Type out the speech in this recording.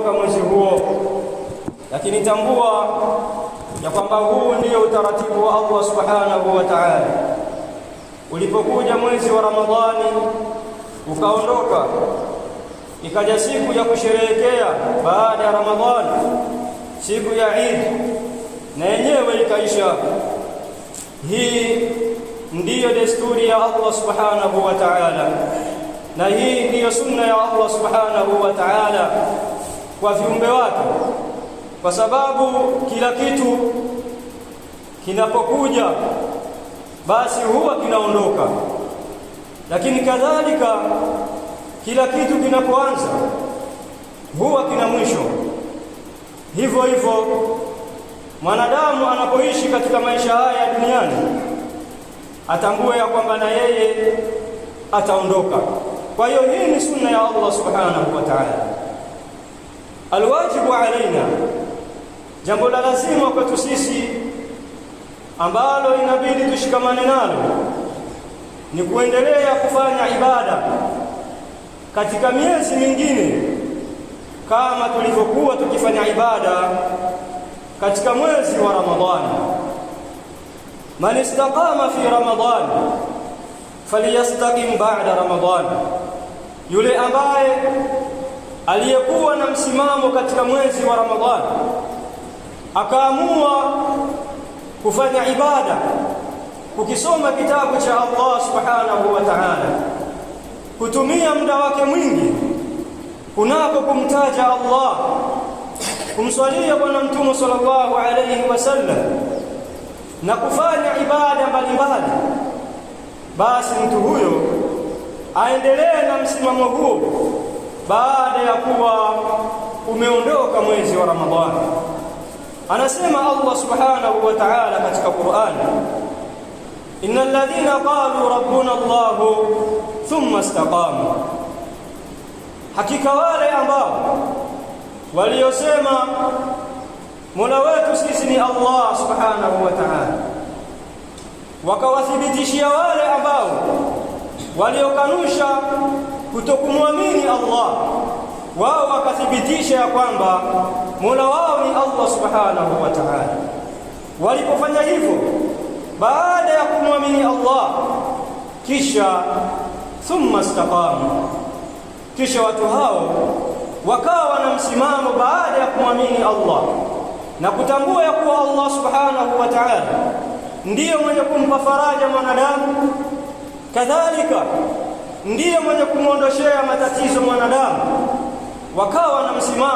mwezi huo, lakini tambua ya kwamba huu ndio utaratibu wa Allah subhanahu wa ta'ala. Ulipokuja mwezi wa Ramadhani ukaondoka, ikaja siku ya kusherehekea baada ya Ramadhani, siku ya Eid, na yenyewe ikaisha. Hii ndiyo desturi ya Allah subhanahu wa ta'ala, na hii ndiyo sunna ya Allah subhanahu wa ta'ala kwa viumbe wake, kwa sababu kila kitu kinapokuja basi huwa kinaondoka, lakini kadhalika kila kitu kinapoanza huwa kina mwisho. Hivyo hivyo mwanadamu anapoishi katika maisha haya duniani atambue ya kwamba na yeye ataondoka. Kwa hiyo hii ni sunna ya Allah subhanahu wa ta'ala. Alwajibu alaina, jambo la lazima kwetu sisi ambalo inabidi tushikamane nalo, ni kuendelea kufanya ibada katika miezi mingine kama tulivyokuwa tukifanya ibada katika mwezi wa Ramadhani. Man istaqama fi Ramadhan falyastaqim ba'da Ramadhan, yule ambaye aliyekuwa na msimamo katika mwezi wa Ramadhani akaamua kufanya ibada, kukisoma kitabu cha Allah subhanahu wa ta'ala, kutumia muda wake mwingi kunako kumtaja Allah, kumswalia Bwana Mtume sallallahu alayhi wasallam na kufanya ibada mbalimbali, basi mtu huyo aendelee na msimamo huo baada ya kuwa umeondoka mwezi wa Ramadhani. Anasema Allah subhanahu wa ta'ala katika Qur'an, innal ladhina qalu rabbuna Allah thumma istaqamu, hakika wale ambao waliosema Mola wetu sisi ni Allah subhanahu wa ta'ala, wakawathibitishia wale ambao waliokanusha kutokumwamini Allah, wao wakathibitisha ya kwamba Mola wao ni Allah subhanahu wa ta'ala. Walipofanya hivyo baada ya kumwamini Allah, kisha thumma istaqamu, kisha watu hao wakawa na msimamo baada ya kumwamini Allah na kutambua ya kuwa Allah subhanahu wa ta'ala ndiye mwenye kumpa faraja mwanadamu, kadhalika ndiye mwenye kumwondoshea matatizo mwanadamu, wakawa na msimamo